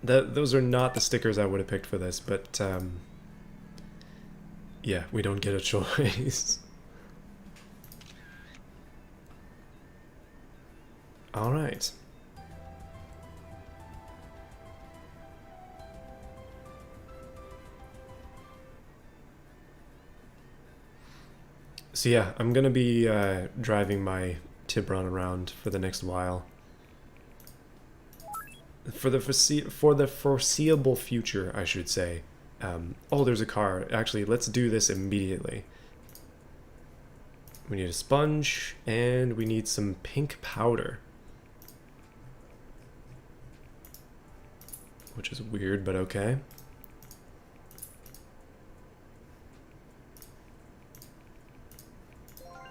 Those are not the stickers I would have picked for this, but yeah, we don't get a choice. All right. So yeah, I'm gonna be driving my Tiburon around for the next while. For the foreseeable future, I should say. Oh, there's a car. Actually, let's do this immediately. We need a sponge, and we need some pink powder. Which is weird, but okay.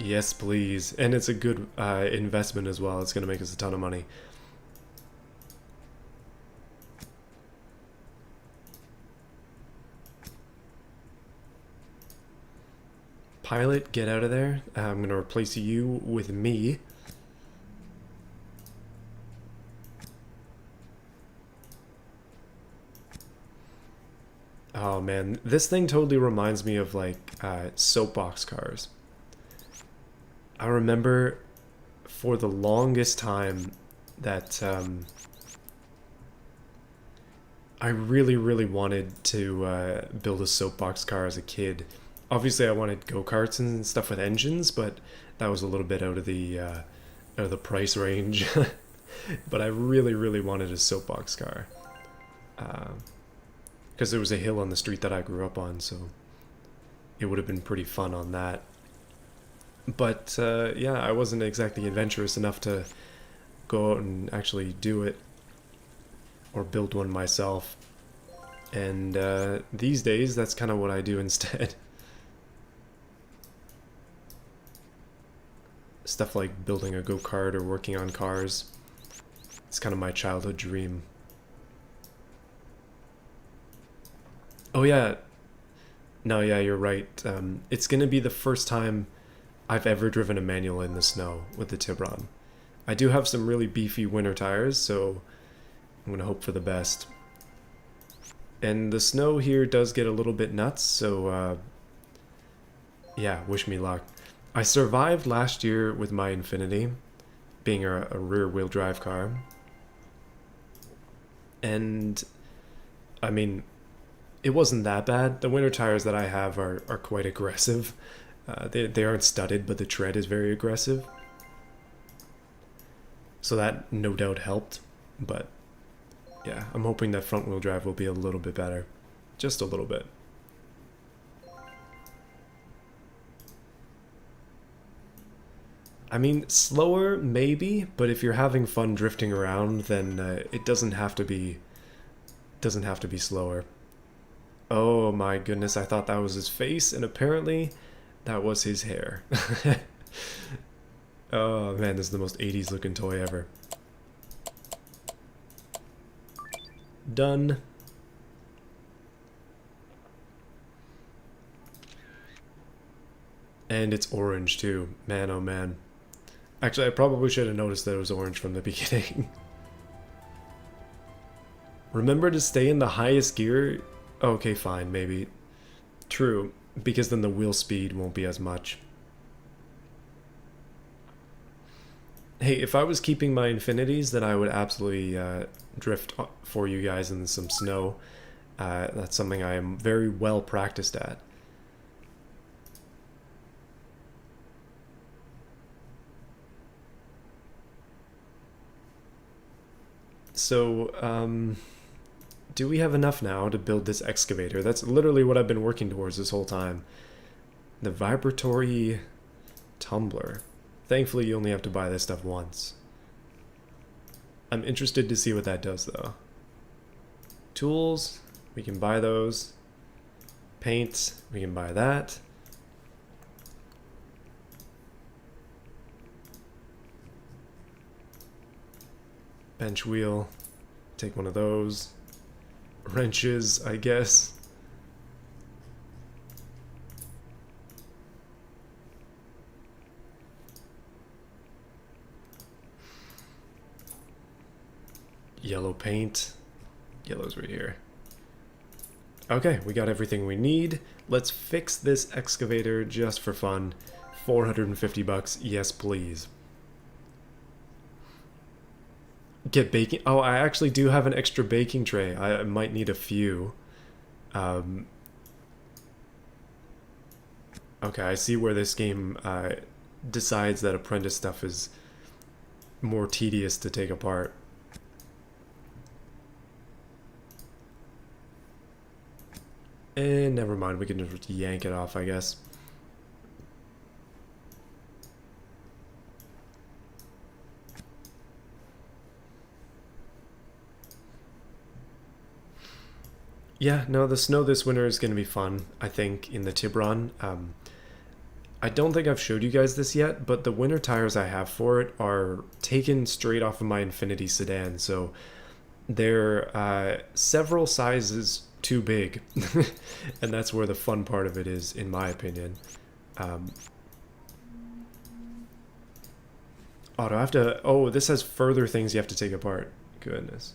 Yes, please. And it's a good investment as well. It's going to make us a ton of money. Pilot, get out of there. I'm going to replace you with me. Oh man, this thing totally reminds me of like soapbox cars. I remember for the longest time that I really, really wanted to build a soapbox car as a kid. Obviously, I wanted go-karts and stuff with engines, but that was a little bit out of the price range. But I really, really wanted a soapbox car because there was a hill on the street that I grew up on, so it would have been pretty fun on that. But yeah, I wasn't exactly adventurous enough to go out and actually do it or build one myself. And these days, that's kind of what I do instead. Stuff like building a go-kart or working on cars. It's kind of my childhood dream. Oh yeah, no, yeah, you're right. It's gonna be the first time I've ever driven a manual in the snow with the Tibron. I do have some really beefy winter tires, so I'm gonna hope for the best. And the snow here does get a little bit nuts, so yeah, wish me luck. I survived last year with my Infinity, being a rear-wheel drive car. And, I mean, it wasn't that bad. The winter tires that I have are quite aggressive. They aren't studded, but the tread is very aggressive. So that no doubt helped, but yeah, I'm hoping that front wheel drive will be a little bit better. Just a little bit. I mean, slower maybe, but if you're having fun drifting around, then it doesn't have to be slower. Oh my goodness, I thought that was his face, and apparently that was his hair. Oh man, this is the most 80s looking toy ever. Done. And it's orange too. Man, oh man. Actually, I probably should have noticed that it was orange from the beginning. Remember to stay in the highest gear? Okay, fine, maybe. True, because then the wheel speed won't be as much. Hey, if I was keeping my Infinities, then I would absolutely drift for you guys in some snow. That's something I am very well practiced at. So, do we have enough now to build this excavator? That's literally what I've been working towards this whole time. The vibratory tumbler. Thankfully, you only have to buy this stuff once. I'm interested to see what that does, though. Tools, we can buy those. Paint, we can buy that. Bench wheel, take one of those. Wrenches, I guess. Yellow paint. Yellow's right here. Okay, we got everything we need. Let's fix this excavator just for fun. 450 bucks, yes please. Get baking. Oh, I actually do have an extra baking tray. I might need a few. Okay, I see where this game decides that apprentice stuff is more tedious to take apart. And never mind, we can just yank it off, I guess. Yeah, no, the snow this winter is going to be fun, I think, in the Tiburon. I don't think I've showed you guys this yet, but the winter tires I have for it are taken straight off of my Infiniti sedan, so they're several sizes too big. And that's where the fun part of it is, in my opinion. Oh, do I have to... Oh, this has further things you have to take apart. Goodness.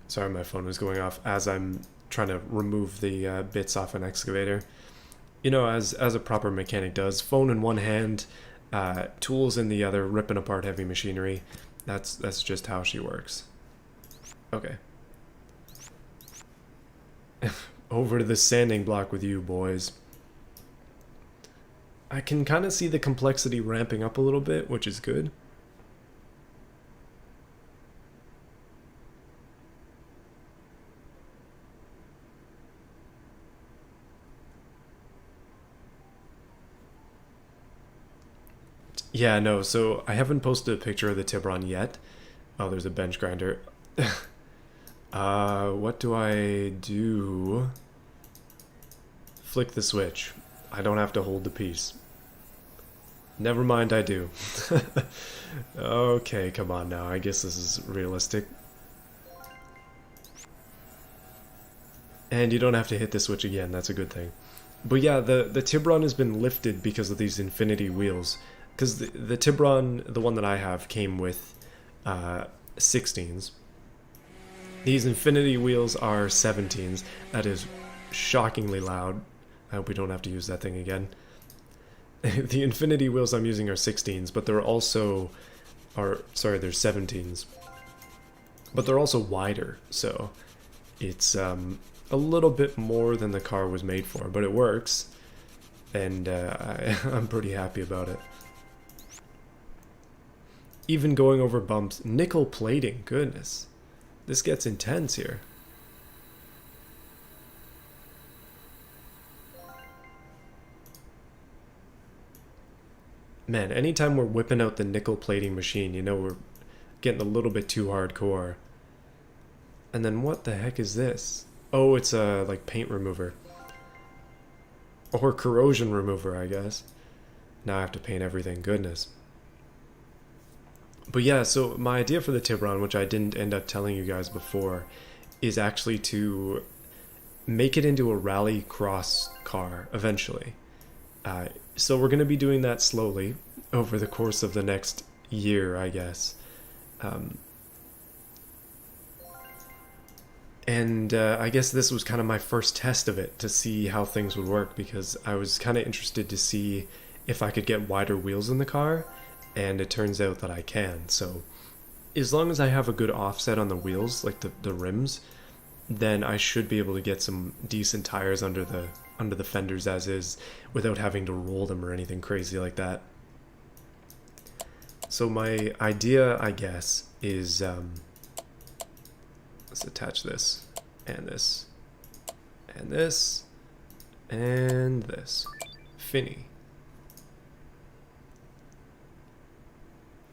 Sorry, my phone was going off as I'm trying to remove the bits off an excavator. You know, as a proper mechanic does. Phone in one hand, tools in the other, ripping apart heavy machinery. That's just how she works. Okay. Over to the sanding block with you, boys. I can kind of see the complexity ramping up a little bit, which is good. Yeah, no, so I haven't posted a picture of the Tiburon yet. Oh, there's a bench grinder. What do I do? Flick the switch. I don't have to hold the piece. Never mind, I do. Okay, come on now. I guess this is realistic. And you don't have to hit the switch again. That's a good thing. But yeah, the Tiburon has been lifted because of these Infiniti wheels. Because the Tiburon, the one that I have, came with 16s. These Infiniti wheels are 17s. That is shockingly loud. I hope we don't have to use that thing again. The Infiniti wheels I'm using are 16s, but they're also... Sorry, they're 17s. But they're also wider, so it's a little bit more than the car was made for, but it works. And I'm pretty happy about it. Even going over bumps. Nickel plating, goodness. This gets intense here. Man, anytime we're whipping out the nickel plating machine, you know we're getting a little bit too hardcore. And then what the heck is this? Oh, it's a like paint remover. Or corrosion remover, I guess. Now I have to paint everything, goodness. But yeah, so my idea for the Tiburon, which I didn't end up telling you guys before, is actually to make it into a rally cross car eventually. So we're going to be doing that slowly over the course of the next year, I guess. And I guess this was kind of my first test of it to see how things would work, because I was kind of interested to see if I could get wider wheels in the car, and it turns out that I can. So as long as I have a good offset on the wheels, like the rims, then I should be able to get some decent tires under the fenders as is, without having to roll them or anything crazy like that. So my idea, I guess, is let's attach this and this and this and this. Finny.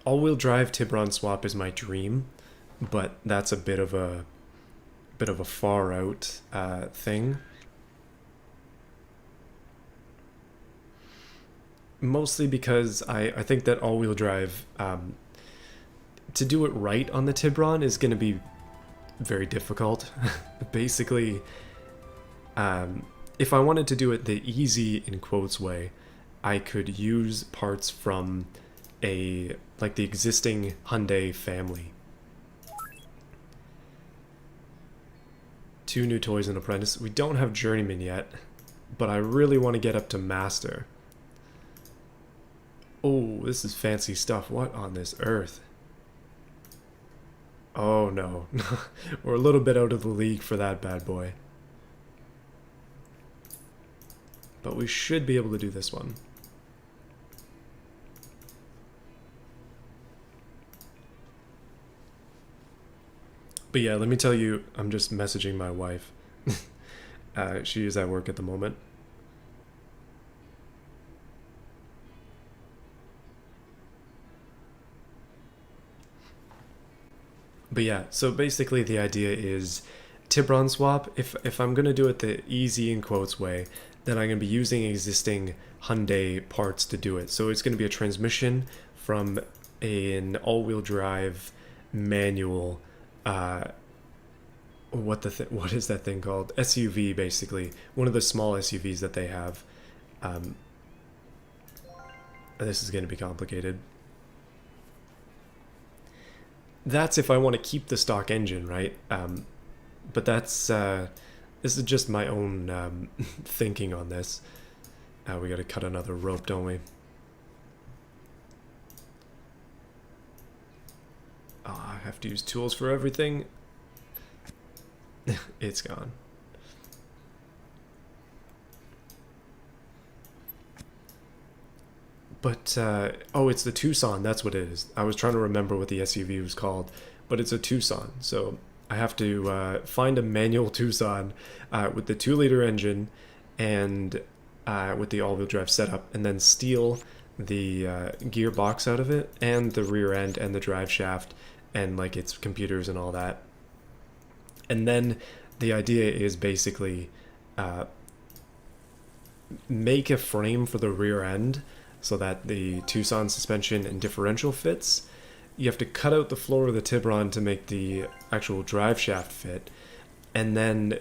All-wheel drive Tiburon swap is my dream, but that's a bit of a far out thing. Mostly because I think that all-wheel drive, to do it right on the Tiburon is going to be very difficult. Basically, if I wanted to do it the easy, in quotes, way, I could use parts from the existing Hyundai family. 2 new toys and apprentice. We don't have journeyman yet, but I really want to get up to master. Oh, this is fancy stuff. What on this earth? Oh no. We're a little bit out of the league for that bad boy. But we should be able to do this one. But yeah, let me tell you, I'm just messaging my wife. She is at work at the moment. But yeah, so basically the idea is Tibron swap. If I'm gonna do it the easy in quotes way, then I'm gonna be using existing Hyundai parts to do it. So it's gonna be a transmission from an all-wheel drive manual. What is that thing called? SUV, basically, one of the small SUVs that they have. Um, this is gonna be complicated. That's if I want to keep the stock engine, right? But this is just my own thinking on this. We got to cut another rope, don't we? Oh, I have to use tools for everything. It's gone. But oh, it's the Tucson. That's what it is. I was trying to remember what the SUV was called, but it's a Tucson. So I have to find a manual Tucson with the 2-liter engine and with the all-wheel drive setup, and then steal the gearbox out of it and the rear end and the drive shaft and like its computers and all that. And then the idea is basically make a frame for the rear end so that the Tucson suspension and differential fits. You have to cut out the floor of the Tiburon to make the actual drive shaft fit. And then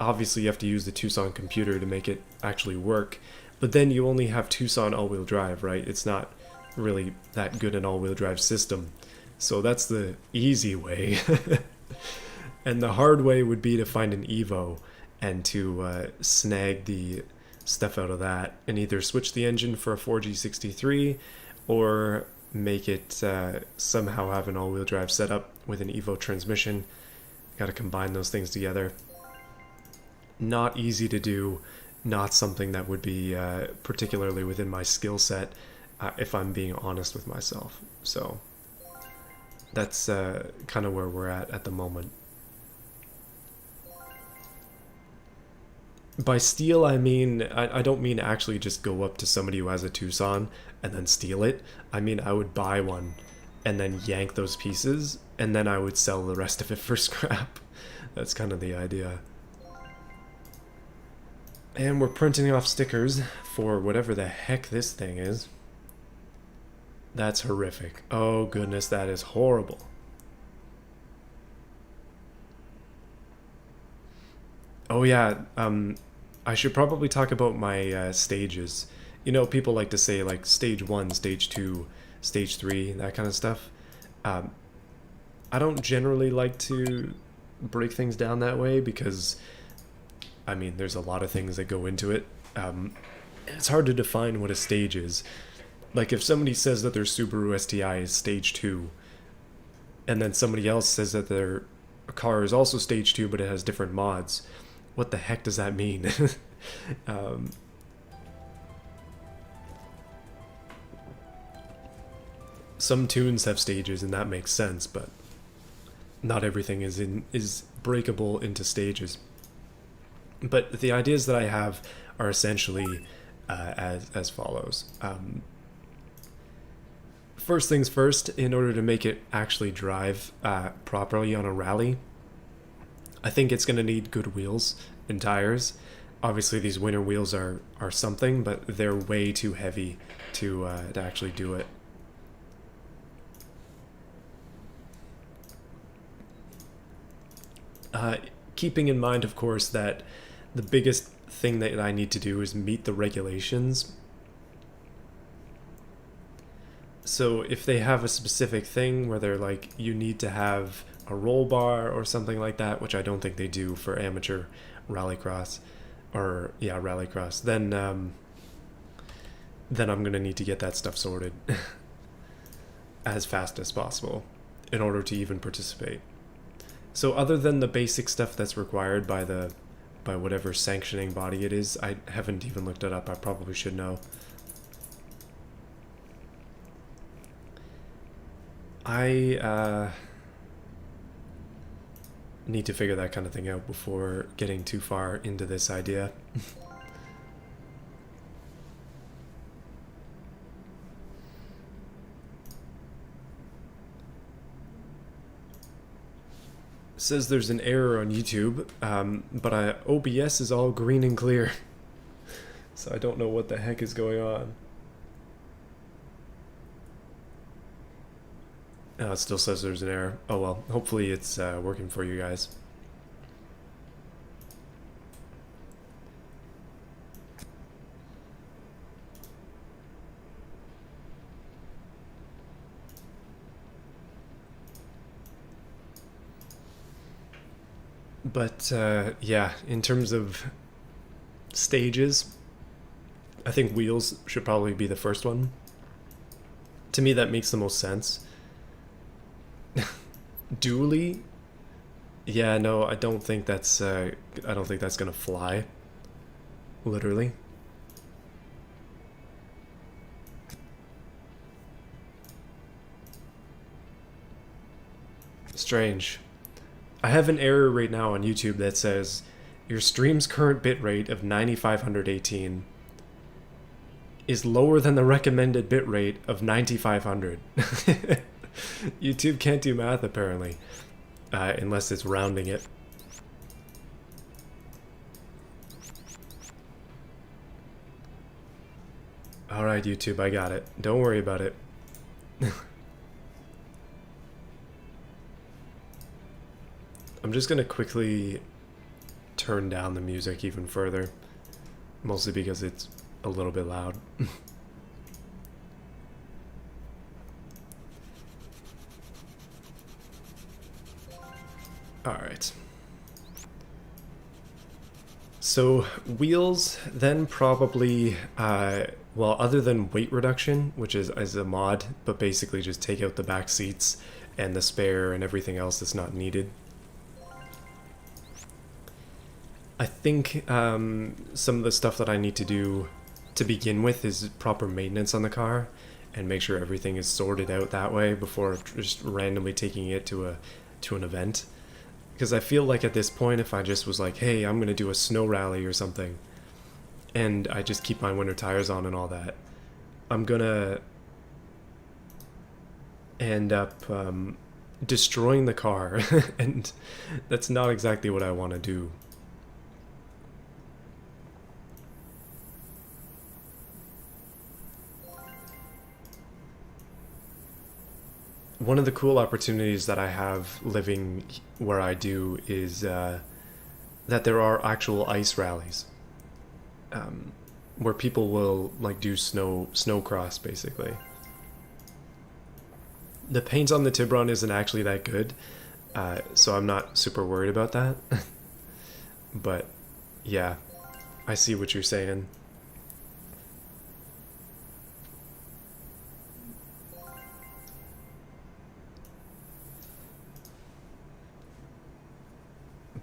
obviously you have to use the Tucson computer to make it actually work. But then you only have Tucson all-wheel drive, right? It's not really that good an all-wheel drive system. So that's the easy way. And the hard way would be to find an Evo and to snag the stuff out of that and either switch the engine for a 4G63 or make it somehow have an all-wheel drive setup with an Evo transmission. Got to combine those things together. Not easy to do, not something that would be particularly within my skill set if I'm being honest with myself. So that's kind of where we're at the moment. By steal, I mean, I don't mean actually just go up to somebody who has a Tucson and then steal it. I mean, I would buy one and then yank those pieces, and then I would sell the rest of it for scrap. That's kind of the idea. And we're printing off stickers for whatever the heck this thing is. That's horrific. Oh goodness, that is horrible. Oh yeah, I should probably talk about my stages. You know, people like to say like stage 1, stage 2, stage 3, that kind of stuff. Um, I don't generally like to break things down that way because, I mean, there's a lot of things that go into it. It's hard to define what a stage is. Like if somebody says that their Subaru STI is stage 2, and then somebody else says that their car is also stage 2 but it has different mods, what the heck does that mean? um, some tunes have stages and that makes sense, but not everything is breakable into stages. But the ideas that I have are essentially as follows. First things first, in order to make it actually drive properly on a rally, I think it's going to need good wheels and tires. Obviously, these winter wheels are something, but they're way too heavy to actually do it. Keeping in mind, of course, that the biggest thing that I need to do is meet the regulations. So if they have a specific thing where they're like, you need to have a roll bar or something like that, which I don't think they do for amateur rallycross, or yeah, rallycross, then I'm gonna need to get that stuff sorted as fast as possible in order to even participate. So other than the basic stuff that's required by whatever sanctioning body it is, I haven't even looked it up. I probably should know. I need to figure that kind of thing out before getting too far into this idea. says there's an error on YouTube, but OBS is all green and clear. So I don't know what the heck is going on. It still says there's an error. Oh well, hopefully it's working for you guys. But yeah, in terms of stages, I think wheels should probably be the first one. To me, that makes the most sense. Dually, yeah, no, I don't think that's gonna fly. Literally. Strange. I have an error right now on YouTube that says your stream's current bitrate of 9518 is lower than the recommended bitrate of 9500. YouTube can't do math apparently, unless it's rounding it. Alright YouTube, I got it. Don't worry about it. I'm just gonna quickly turn down the music even further, mostly because it's a little bit loud. Alright. So wheels, then probably, well, other than weight reduction, which is a mod, but basically just take out the back seats and the spare and everything else that's not needed. I think some of the stuff that I need to do to begin with is proper maintenance on the car and make sure everything is sorted out that way before just randomly taking it to an event. Because I feel like at this point, if I just was like, hey, I'm going to do a snow rally or something, and I just keep my winter tires on and all that, I'm going to end up destroying the car, and that's not exactly what I want to do. One of the cool opportunities that I have living where I do is that there are actual ice rallies, where people will like do snow cross basically. The paint on the Tiburon isn't actually that good, so I'm not super worried about that. But yeah, I see what you're saying.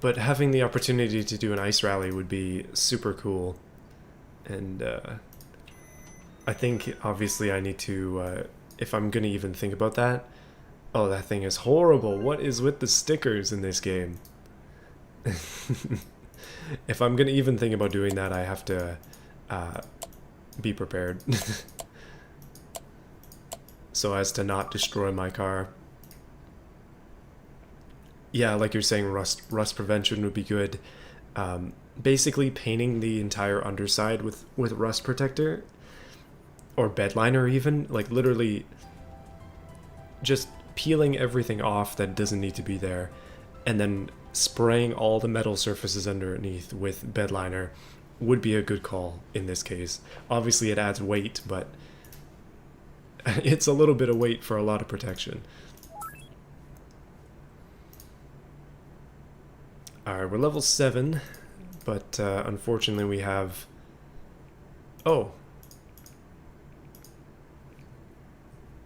But having the opportunity to do an ice rally would be super cool. And I think obviously I need to, if I'm going to even think about that, oh, that thing is horrible. What is with the stickers in this game? If I'm going to even think about doing that, I have to be prepared. So as to not destroy my car. Yeah, like you're saying, rust prevention would be good. Basically painting the entire underside with rust protector or bed liner even, like literally just peeling everything off that doesn't need to be there and then spraying all the metal surfaces underneath with bed liner would be a good call in this case. Obviously it adds weight, but it's a little bit of weight for a lot of protection. Alright, we're level 7, but unfortunately we have... Oh.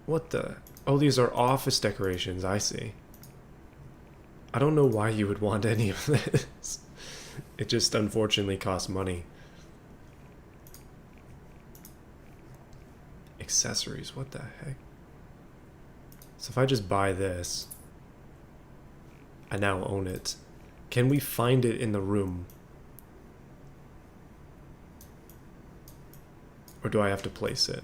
What the... Oh, these are office decorations, I see. I don't know why you would want any of this. It just unfortunately costs money. Accessories, what the heck? So if I just buy this, I now own it. Can we find it in the room? Or do I have to place it?